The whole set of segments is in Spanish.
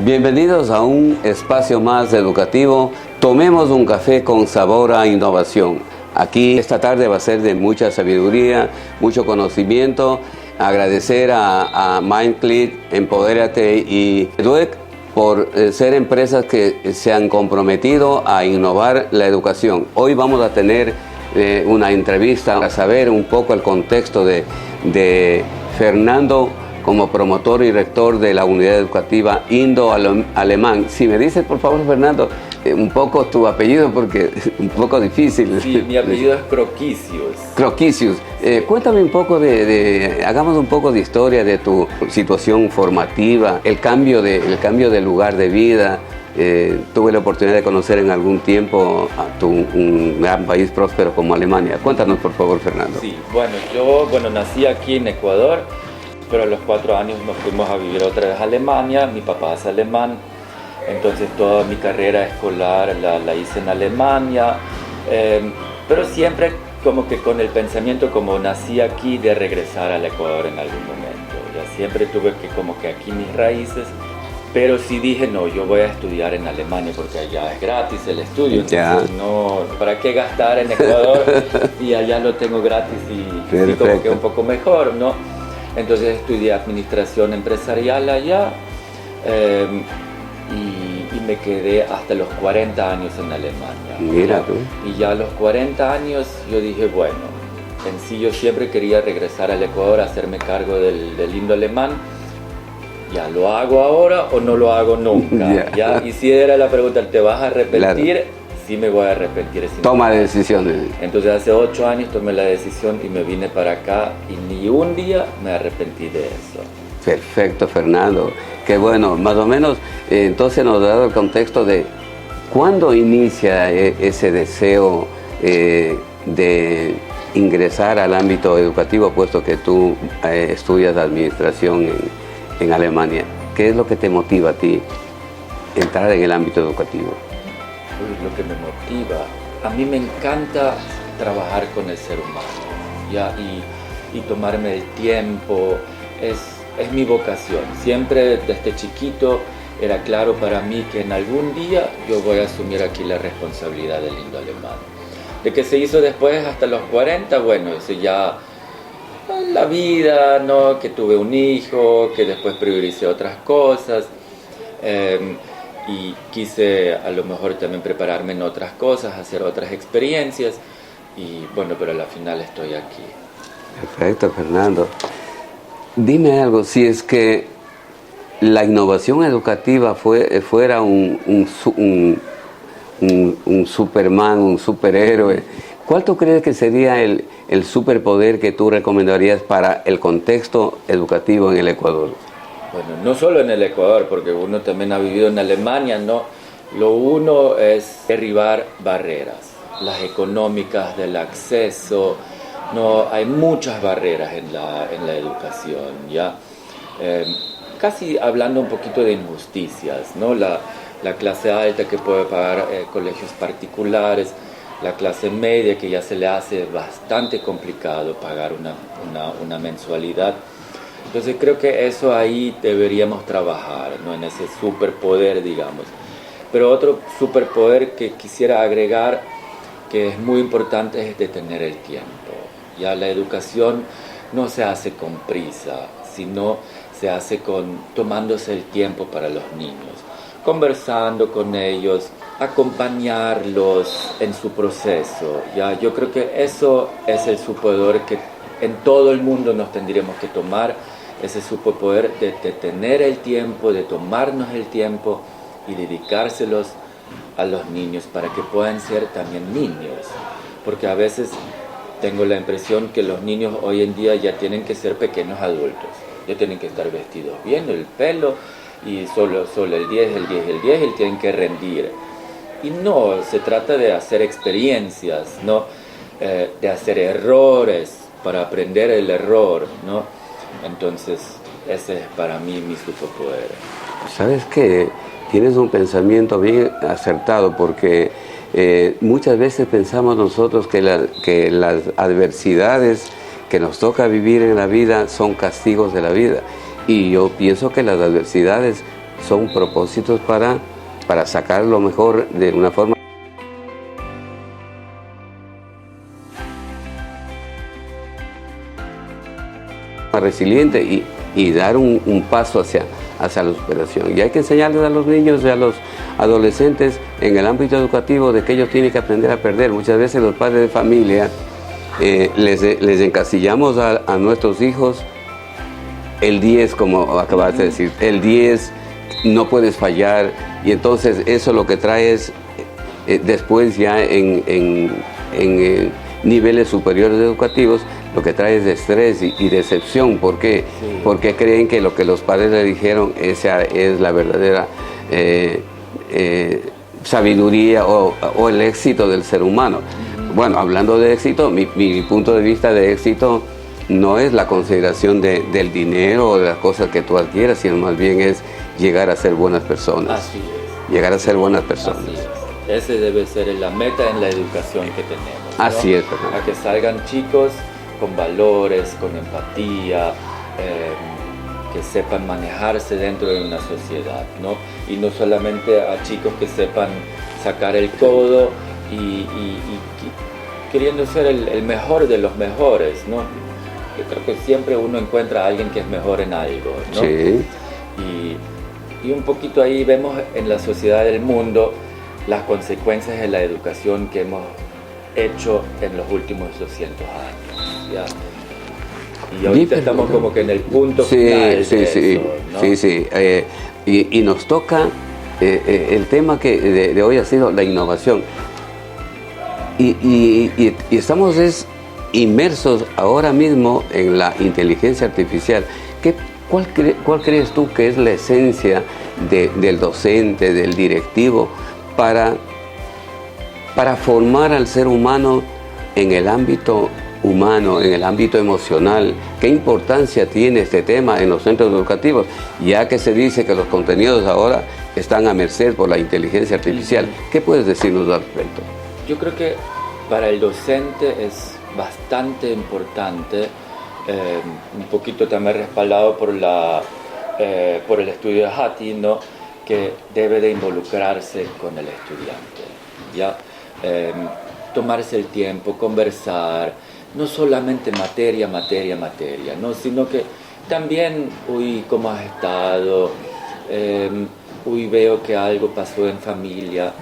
Bienvenidos a un espacio más educativo. Tomemos un café con sabor a innovación. Aquí esta tarde va a ser de mucha sabiduría, mucho conocimiento. Agradecer a Mindclick, Empodérate y Eduec por ser empresas que se han comprometido a innovar la educación. Hoy vamos a tener una entrevista para saber un poco el contexto de Fernando como promotor y rector de la unidad educativa Indo-Alemán. Si me dices, por favor, Fernando, un poco tu apellido, porque es un poco difícil. Sí, mi apellido es Croquisius. Croquisius. Cuéntame un poco hagamos un poco de historia de tu situación formativa, el cambio de lugar de vida. Tuve la oportunidad de conocer en algún tiempo un gran país próspero como Alemania. Cuéntanos, por favor, Fernando. Sí, yo nací aquí en Ecuador, pero a los 4 años nos fuimos a vivir otra vez a Alemania. Mi papá es alemán, entonces toda mi carrera escolar la hice en Alemania, pero siempre como que con el pensamiento, como nací aquí, de regresar al Ecuador en algún momento. Ya siempre tuve que como que aquí mis raíces, pero sí dije, no, yo voy a estudiar en Alemania porque allá es gratis el estudio, entonces no, ¿para qué gastar en Ecuador? Y allá lo tengo gratis y como que un poco mejor, ¿no? Entonces estudié administración empresarial allá y me quedé hasta los 40 años en Alemania. Mira tú. Y ya a los 40 años yo dije, bueno, en sí yo siempre quería regresar al Ecuador, hacerme cargo del Indo-Alemán. ¿Ya lo hago ahora o no lo hago nunca? ¿Ya? Y si era la pregunta, ¿te vas a arrepentir? Claro. Sí me voy a arrepentir. Toma decisiones. Entonces hace 8 años tomé la decisión y me vine para acá y ni un día me arrepentí de eso. Perfecto, Fernando. Qué bueno, más o menos entonces nos ha dado el contexto de cuándo inicia ese deseo de ingresar al ámbito educativo, puesto que tú estudias administración en Alemania. ¿Qué es lo que te motiva a ti entrar en el ámbito educativo? Lo que me motiva, a mí me encanta trabajar con el ser humano, ¿ya? Y tomarme el tiempo, es mi vocación. Siempre desde chiquito era claro para mí que en algún día yo voy a asumir aquí la responsabilidad del Indo-Alemán. De que se hizo después hasta los 40, bueno, eso ya la vida, ¿no? Que tuve un hijo, que después prioricé otras cosas. Y quise a lo mejor también prepararme en otras cosas, hacer otras experiencias y bueno, pero a la final estoy aquí. Perfecto, Fernando. Dime algo, si es que la innovación educativa fuera un Superman, un superhéroe, ¿cuál tú crees que sería el superpoder que tú recomendarías para el contexto educativo en el Ecuador? Bueno, no solo en el Ecuador, porque uno también ha vivido en Alemania, ¿no? Lo uno es derribar barreras, las económicas, del acceso, ¿no? Hay muchas barreras en la educación, ¿ya? Casi hablando un poquito de injusticias, ¿no? La clase alta que puede pagar colegios particulares, la clase media que ya se le hace bastante complicado pagar una mensualidad. Entonces creo que eso ahí deberíamos trabajar, ¿no? En ese superpoder, digamos. Pero otro superpoder que quisiera agregar, que es muy importante, es de tener el tiempo. Ya la educación no se hace con prisa, sino se hace tomándose el tiempo para los niños, conversando con ellos, acompañarlos en su proceso. Ya yo creo que eso es el superpoder que en todo el mundo nos tendríamos que tomar, ese superpoder de tener el tiempo, de tomarnos el tiempo y dedicárselos a los niños para que puedan ser también niños. Porque a veces tengo la impresión que los niños hoy en día ya tienen que ser pequeños adultos, ya tienen que estar vestidos bien, el pelo, y solo el 10, y tienen que rendir. Y no, se trata de hacer experiencias, ¿no? De hacer errores para aprender el error, ¿no? Entonces, ese es para mí mi superpoder. ¿Sabes qué? Tienes un pensamiento bien acertado, porque muchas veces pensamos nosotros que las adversidades que nos toca vivir en la vida son castigos de la vida. Y yo pienso que las adversidades son propósitos para sacar lo mejor de una forma resiliente y dar un paso hacia la superación. Y hay que enseñarles a los niños y a los adolescentes en el ámbito educativo de que ellos tienen que aprender a perder. Muchas veces los padres de familia les encasillamos a nuestros hijos el 10, como acabas de decir, el 10 no puedes fallar, y entonces eso lo que trae es después ya en niveles superiores educativos, lo que trae es estrés y decepción. ¿Por qué? Sí. Porque creen que lo que los padres le dijeron esa es la verdadera sabiduría o el éxito del ser humano. Bueno, hablando de éxito, mi punto de vista de éxito no es la consideración del dinero o de las cosas que tú adquieras, sino más bien es llegar a ser buenas personas. Así es. Llegar a ser buenas personas. Así es. Ese debe ser la meta en la educación que tenemos, ¿no? Así es, Fernando. A que salgan chicos con valores, con empatía, que sepan manejarse dentro de una sociedad, ¿no? Y no solamente a chicos que sepan sacar el codo y queriendo ser el mejor de los mejores, ¿no? Yo creo que siempre uno encuentra a alguien que es mejor en algo, ¿no? Sí. Y un poquito ahí vemos en la sociedad del mundo las consecuencias de la educación que hemos hecho en los últimos 200 años, ¿ya? Y ahorita estamos como que en el punto final de eso, ¿no? Sí. Y nos toca, el tema que de hoy ha sido la innovación. Y estamos inmersos ahora mismo en la inteligencia artificial. ¿Cuál crees tú que es la esencia del docente, del directivo, para formar al ser humano en el ámbito humano, en el ámbito emocional? ¿Qué importancia tiene este tema en los centros educativos, ya que se dice que los contenidos ahora están a merced por la inteligencia artificial? ¿Qué puedes decirnos al respecto? Yo creo que para el docente es bastante importante, un poquito también respaldado por el estudio de Hattie, ¿no? Que debe de involucrarse con el estudiante, ¿ya? Tomarse el tiempo, conversar, no solamente materia, ¿no? Sino que también, ¿cómo has estado? Veo que algo pasó en familia,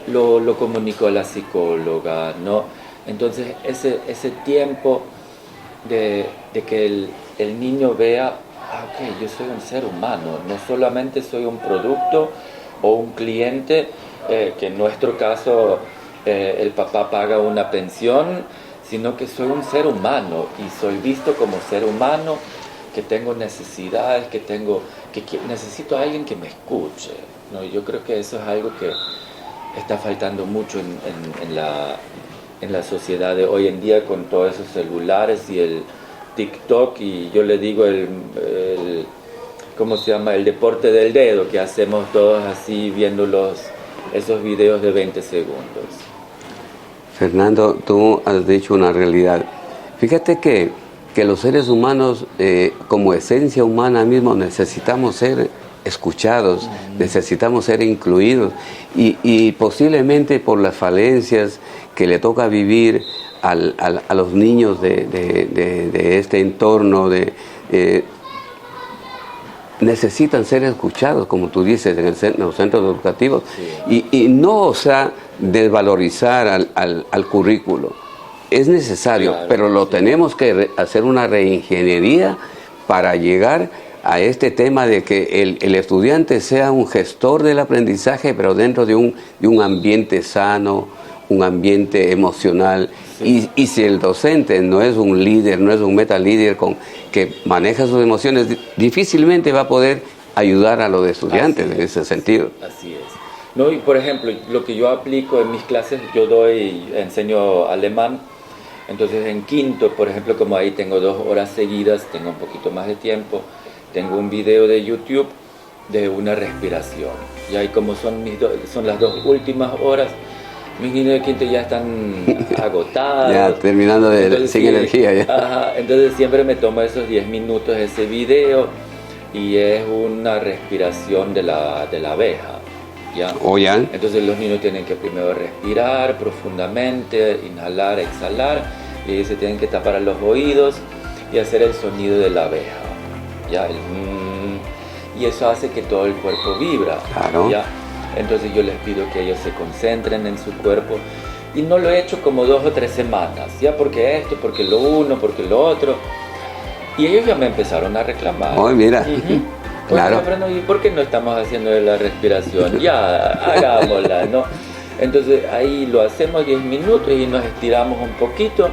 lo comunicó a la psicóloga, ¿no? Entonces ese tiempo de que el niño vea, ok, yo soy un ser humano, no solamente soy un producto o un cliente, que en nuestro caso el papá paga una pensión, sino que soy un ser humano y soy visto como ser humano, que tengo necesidades, que necesito a alguien que me escuche, ¿no? Yo creo que eso es algo que está faltando mucho en la sociedad de hoy en día, con todos esos celulares y el TikTok, y yo le digo ¿cómo se llama? El deporte del dedo, que hacemos todos así viendo esos videos de 20 segundos. Fernando, tú has dicho una realidad. Fíjate que los seres humanos, como esencia humana mismo, necesitamos ser escuchados, necesitamos ser incluidos, y posiblemente por las falencias que le toca vivir a los niños de este entorno, necesitan ser escuchados, como tú dices, en los centros educativos, sí. y no desvalorizar al currículo. Es necesario, claro, pero lo tenemos que hacer una reingeniería para llegar a este tema de que el estudiante sea un gestor del aprendizaje, pero dentro de un ambiente sano, un ambiente emocional. Sí. Y si el docente no es un líder, no es un meta líder que maneja sus emociones, difícilmente va a poder ayudar a los estudiantes en ese sentido. Así es. No, y por ejemplo, lo que yo aplico en mis clases, enseño alemán. Entonces en quinto, por ejemplo, como ahí tengo 2 horas seguidas, tengo un poquito más de tiempo, tengo un video de YouTube de una respiración. Y ahí, como son las 2 últimas horas, mis niños de quinto ya están agotados. Ya terminando sin energía. Ya. Ajá, entonces siempre me tomo esos 10 minutos ese video y es una respiración de la abeja. ¿Ya? Oh, ya. Entonces los niños tienen que primero respirar profundamente, inhalar, exhalar, y ahí se tienen que tapar los oídos y hacer el sonido de la abeja. ¿Ya? Y eso hace que todo el cuerpo vibra. Claro. ¿Ya? Entonces yo les pido que ellos se concentren en su cuerpo, y no lo he hecho como 2 o 3 semanas, ya, porque esto, porque lo uno, porque lo otro, y ellos ya me empezaron a reclamar. Oh, mira. Claro. ¿Y por qué no estamos haciendo la respiración? Ya, hagámosla, ¿no? Entonces ahí lo hacemos 10 minutos y nos estiramos un poquito,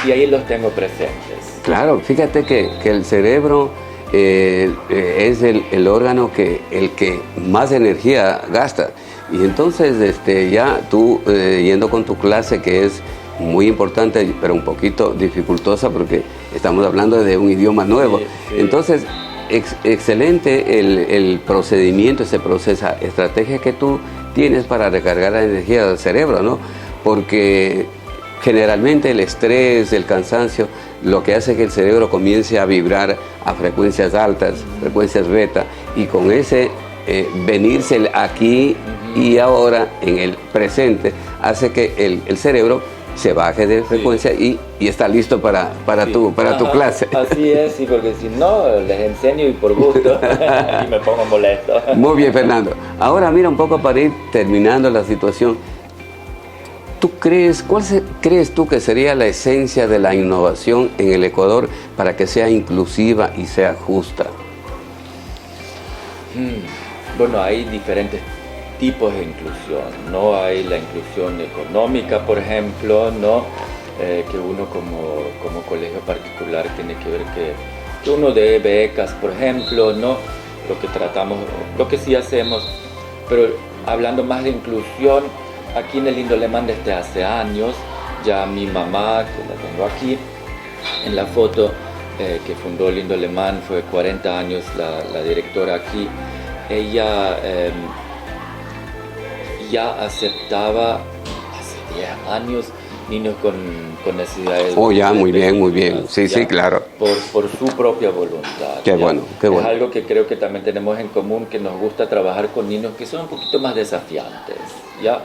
y ahí los tengo presentes. Claro, fíjate que el cerebro es el órgano el que más energía gasta. Y entonces ya tú yendo con tu clase, que es muy importante, pero un poquito dificultosa porque estamos hablando de un idioma nuevo. Sí. Entonces, excelente el procedimiento, ese proceso, estrategia que tú tienes para recargar la energía del cerebro, ¿no? Porque generalmente el estrés, el cansancio, lo que hace que el cerebro comience a vibrar a frecuencias altas, frecuencias beta, y con ese venirse aquí y ahora en el presente hace que el cerebro se baje de frecuencia y está listo para tu clase. Así es, sí, porque si no les enseño y por gusto y me pongo molesto. Muy bien, Fernando. Ahora mira un poco para ir terminando la situación. ¿Cuál crees tú que sería la esencia de la innovación en el Ecuador para que sea inclusiva y sea justa? Bueno, hay diferentes tipos de inclusión, ¿no? Hay la inclusión económica, por ejemplo, ¿no? Que uno como colegio particular tiene que ver que uno dé becas, por ejemplo, ¿no? Lo que tratamos, lo que sí hacemos, pero hablando más de inclusión, aquí en el Lindo Alemán desde hace años, ya mi mamá, que la tengo aquí en la foto, que fundó el Lindo Alemán, fue 40 años la directora aquí, ella ya aceptaba hace 10 años niños con necesidades. Oh, ya, muy bien. Sí, sí, claro. Por su propia voluntad. Qué bueno. Es algo que creo que también tenemos en común, que nos gusta trabajar con niños que son un poquito más desafiantes, ¿ya?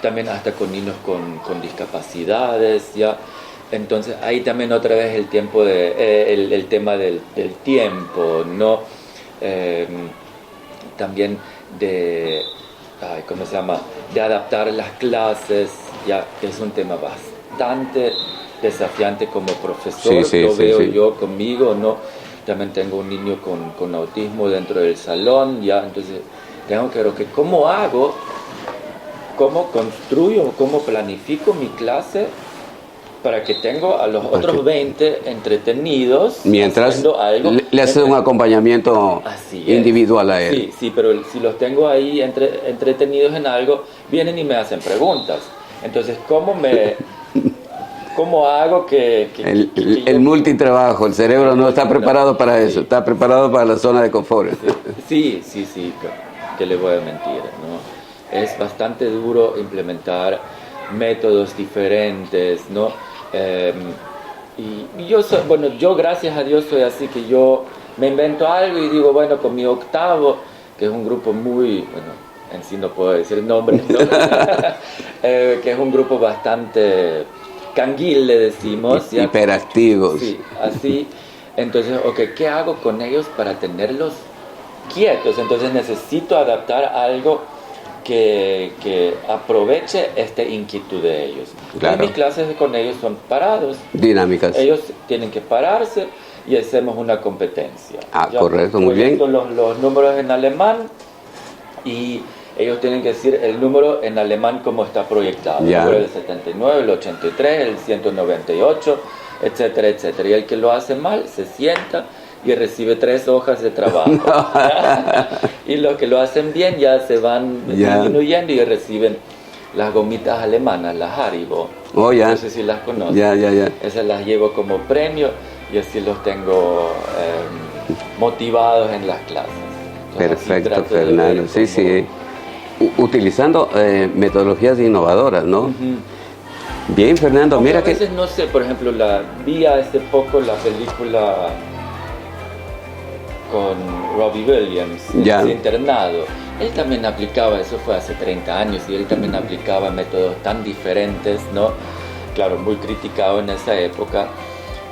También hasta con niños con discapacidades, ¿ya? Entonces ahí también otra vez el tema del tiempo, ¿no? También de adaptar las clases, ya que es un tema bastante desafiante como profesor. Lo veo yo conmigo, ¿no? También tengo un niño con autismo dentro del salón, ya, entonces tengo que ver que cómo hago, cómo construyo, cómo planifico mi clase para que tengo a los otros 20 entretenidos mientras algo, le haces un acompañamiento individual a él. Sí, pero si los tengo ahí entretenidos en algo, vienen y me hacen preguntas. Entonces, ¿cómo hago que el multitrabajo, el cerebro no está preparado para eso, está preparado para la zona de confort? Sí, que le voy a mentir, ¿no? Es bastante duro implementar métodos diferentes, ¿no? Y yo gracias a Dios soy así, que yo me invento algo y digo, bueno, con mi octavo, que es un grupo muy, en sí no puedo decir nombres, ¿no? Que es un grupo bastante canguil, le decimos. Hiperactivos. Sí, así. Entonces, ¿qué hago con ellos para tenerlos quietos? Entonces necesito adaptar algo que aproveche esta inquietud de ellos. Claro. Y mis clases con ellos son parados. Dinámicas. Ellos tienen que pararse y hacemos una competencia. Correcto, muy bien. Con los números en alemán y ellos tienen que decir el número en alemán como está proyectado. El número del 79, el 83, el 198, etcétera, etcétera. Y el que lo hace mal se sienta y recibe 3 hojas de trabajo. Y los que lo hacen bien ya se van disminuyendo y reciben las gomitas alemanas, las Haribo. No sé si las conoces. Esas las llevo como premio y así los tengo motivados en las clases. Entonces, perfecto, Fernando. Sí. Utilizando metodologías innovadoras, ¿no? Uh-huh. Bien, Fernando, aunque mira a veces no sé, por ejemplo, vi hace poco la película con Robbie Williams, Ya. ese internado. Él también aplicaba, eso fue hace 30 años, y él también aplicaba métodos tan diferentes, ¿no? Claro, muy criticado en esa época,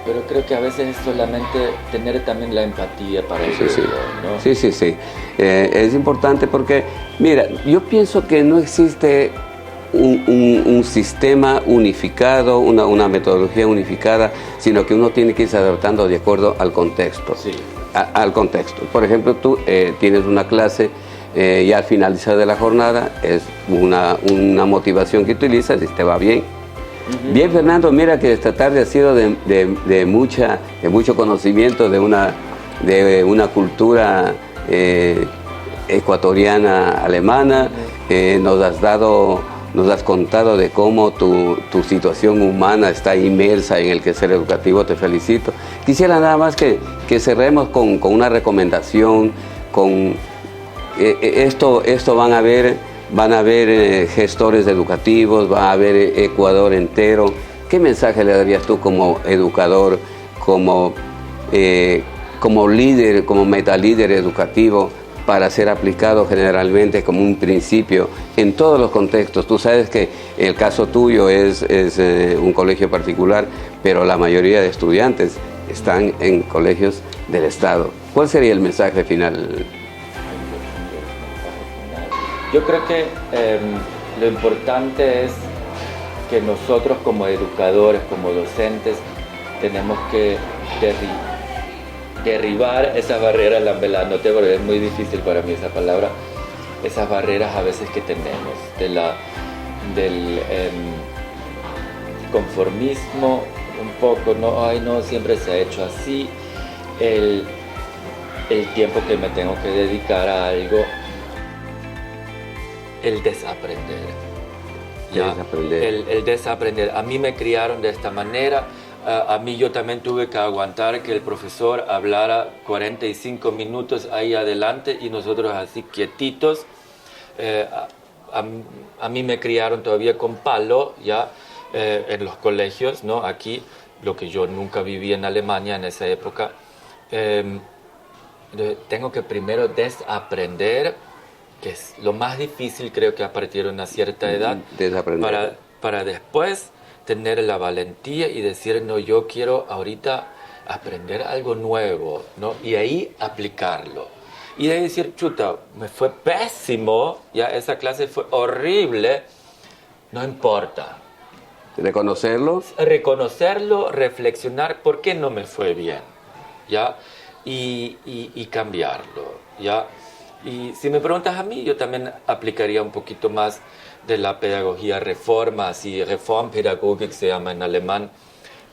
pero creo que a veces es solamente tener también la empatía para el Sí. ¿no? Sí. Es importante porque, mira, yo pienso que no existe un sistema unificado, una metodología unificada, sino que uno tiene que irse adaptando de acuerdo al contexto. Sí. Al contexto. Por ejemplo, tú tienes una clase y al finalizar de la jornada es una motivación que utilizas y te va bien. Bien, Fernando, mira que esta tarde ha sido de mucho conocimiento de una cultura ecuatoriana alemana. Nos has contado de cómo tu situación humana está inmersa en el quehacer educativo. Te felicito. Quisiera nada más que cerremos con una recomendación. Esto van a haber gestores educativos, va a haber Ecuador entero. ¿Qué mensaje le darías tú como educador, como líder, como metalíder educativo, para ser aplicado generalmente como un principio en todos los contextos? Tú sabes que el caso tuyo es un colegio particular, pero la mayoría de estudiantes están en colegios del Estado. ¿Cuál sería el mensaje final? Yo creo que lo importante es que nosotros como educadores, como docentes, tenemos que derribar esas barreras, noté porque es muy difícil para mí esa palabra, esas barreras a veces que tenemos, del conformismo un poco, no, siempre se ha hecho así, el tiempo que me tengo que dedicar a algo, el desaprender. El desaprender. A mí me criaron de esta manera. A mí yo también tuve que aguantar que el profesor hablara 45 minutos ahí adelante y nosotros así quietitos. A mí me criaron todavía con palo, ya en los colegios, ¿no? Aquí, lo que yo nunca viví en Alemania en esa época. Tengo que primero desaprender, que es lo más difícil, creo que a partir de una cierta edad, para después tener la valentía y decir, no, yo quiero ahorita aprender algo nuevo, ¿no? Y ahí aplicarlo. Y de ahí decir, chuta, me fue pésimo, ya esa clase fue horrible, no importa. ¿Reconocerlo? Reconocerlo, reflexionar por qué no me fue bien, ¿ya? Y cambiarlo, ¿ya? Y si me preguntas a mí, yo también aplicaría un poquito más de la pedagogía reforma, así Reformpädagogik se llama en alemán,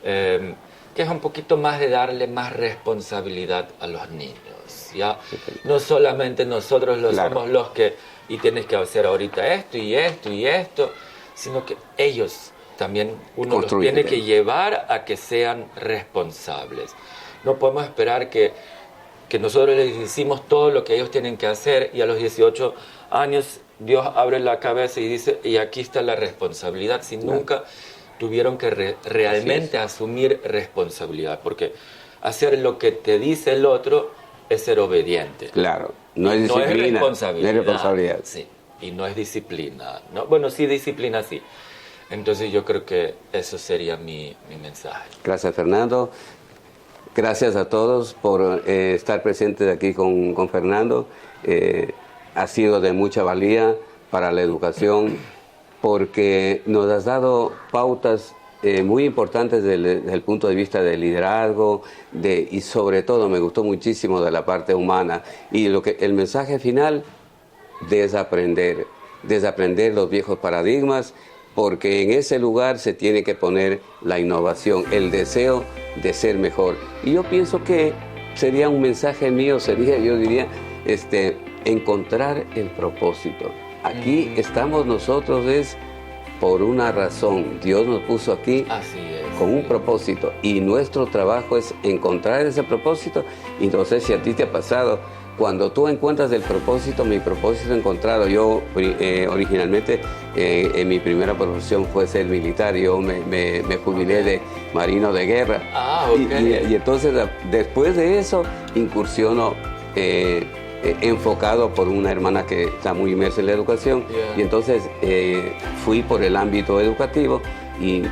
que es un poquito más de darle más responsabilidad a los niños, ¿ya? No solamente nosotros somos los que, y tienes que hacer ahorita esto y esto y esto, sino que ellos también, uno los tiene que llevar a que sean responsables. No podemos esperar que nosotros les decimos todo lo que ellos tienen que hacer y a los 18 años Dios abre la cabeza y dice, y aquí está la responsabilidad, si nunca tuvieron que realmente asumir responsabilidad, porque hacer lo que te dice el otro es ser obediente. Claro, no es disciplina, no es responsabilidad. Sí, y no es disciplina, ¿no? Bueno, sí, disciplina sí. Entonces yo creo que eso sería mi mensaje. Gracias, Fernando. Gracias a todos por estar presentes aquí con Fernando. Ha sido de mucha valía para la educación porque nos has dado pautas muy importantes desde el punto de vista del liderazgo y sobre todo me gustó muchísimo de la parte humana. Y el mensaje final, desaprender los viejos paradigmas, porque en ese lugar se tiene que poner la innovación, el deseo de ser mejor. Y yo pienso que sería un mensaje mío, yo diría, encontrar el propósito. Aquí estamos nosotros es por una razón. Dios nos puso aquí con un propósito y nuestro trabajo es encontrar ese propósito. Y no sé si a ti te ha pasado, cuando tú encuentras el propósito, mi propósito encontrado, yo originalmente en mi primera profesión fue ser militar, yo me jubilé de marino de guerra. Okay. Y entonces después de eso incursiono enfocado por una hermana que está muy inmersa en la educación. Yeah. Y entonces fui por el ámbito educativo y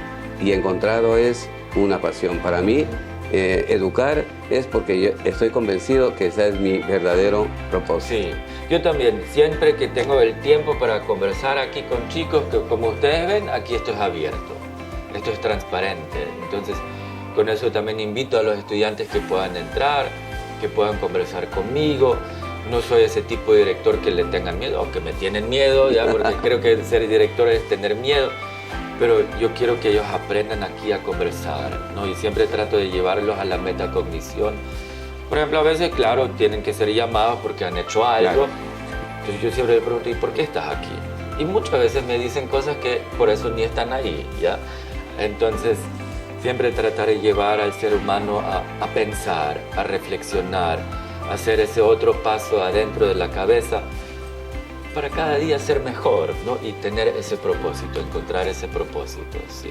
he encontrado es una pasión. Para mí, educar es porque yo estoy convencido que ese es mi verdadero propósito. Sí, yo también, siempre que tengo el tiempo para conversar aquí con chicos, que como ustedes ven, aquí esto es abierto, esto es transparente. Entonces, con eso también invito a los estudiantes que puedan entrar, que puedan conversar conmigo. No soy ese tipo de director que le tengan miedo, aunque me tienen miedo, ¿ya? Porque creo que ser director es tener miedo. Pero yo quiero que ellos aprendan aquí a conversar, ¿no? Y siempre trato de llevarlos a la metacognición. Por ejemplo, a veces, claro, tienen que ser llamados porque han hecho algo. Claro. Entonces yo siempre les pregunto, ¿y por qué estás aquí? Y muchas veces me dicen cosas que por eso ni están ahí, ¿ya? Entonces, siempre tratar de llevar al ser humano a pensar, a reflexionar, a hacer ese otro paso adentro de la cabeza para cada día ser mejor, ¿no? Y tener ese propósito, encontrar ese propósito, sí.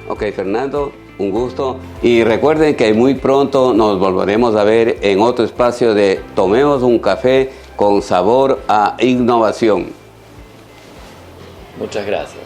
Ok, Fernando, un gusto. Y recuerden que muy pronto nos volveremos a ver en otro espacio de Tomemos un café con sabor a innovación. Muchas gracias.